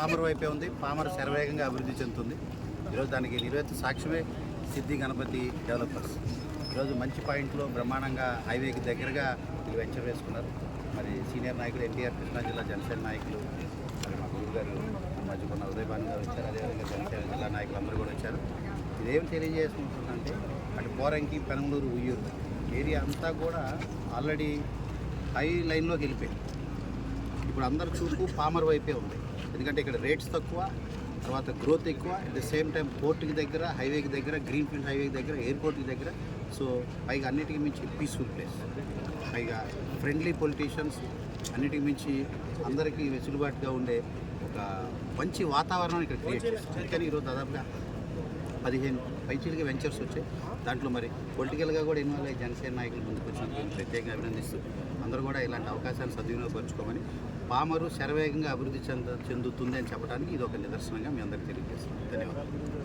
Palmar వైపే ఉంది. Palmar శరవేగంగా అభివృద్ధి చెందుతుంది. ఈరోజు దానికి నిర్వేత్త సాక్ష్యమే సిద్ధి గణపతి డెవలపర్స్. ఈరోజు మంచి పాయింట్లో బ్రహ్మాండంగా హైవేకి దగ్గరగా ఈ వెంచర్ వేసుకున్నారు. మరి సీనియర్ నాయకులు ఎన్టీఆర్ కృష్ణా జిల్లా జనసేన నాయకులు, మరి మా గురువు గారు మధ్యకొన్న ఉదయభాను గారు వచ్చారు. అదేవిధంగా జనసేన జిల్లా నాయకులు అందరూ కూడా వచ్చారు. ఇదేం తెలియజేసుకుంటుందంటే అటు పోరంకి, పెనంలూరు, ఉయ్యూరు ఏరియా అంతా కూడా ఆల్రెడీ హై లైన్లోకి వెళ్ళిపోయింది. ఇప్పుడు అందరు చూపు పామర్ వైపే ఉంది. ఎందుకంటే ఇక్కడ రేట్స్ తక్కువ, తర్వాత గ్రోత్ ఎక్కువ, అట్ ద సేమ్ టైం పోర్టుకి దగ్గర, హైవేకి దగ్గర, గ్రీన్ఫీల్డ్ హైవేకి దగ్గర, ఎయిర్పోర్ట్కి దగ్గర. సో పైగా అన్నిటికీ మించి పీస్ఫుల్ ప్లేస్, పైగా ఫ్రెండ్లీ పొలిటీషియన్స్, అన్నిటికి మించి అందరికీ వెసులుబాటుగా ఉండే ఒక మంచి వాతావరణం ఇక్కడ క్రియేట్ చేస్తుంది. అందుకని ఈరోజు దాదాపుగా 15 పైచీలకి వెంచర్స్ వచ్చాయి. దాంట్లో మరి పొలిటికల్గా కూడా ఇన్వాల్వ్ అయ్యి జనసేన నాయకులు ముందుకు వచ్చినందుకు ప్రత్యేకంగా అభినందిస్తూ అందరూ కూడా ఇలాంటి అవకాశాన్ని సద్వినియోగపరచుకోమని, పామరు శరవేగంగా అభివృద్ధి చెందుతుంది అని చెప్పడానికి ఇది ఒక నిదర్శనంగా మీ అందరికీ తెలియజేస్తున్నాను. ధన్యవాదాలు.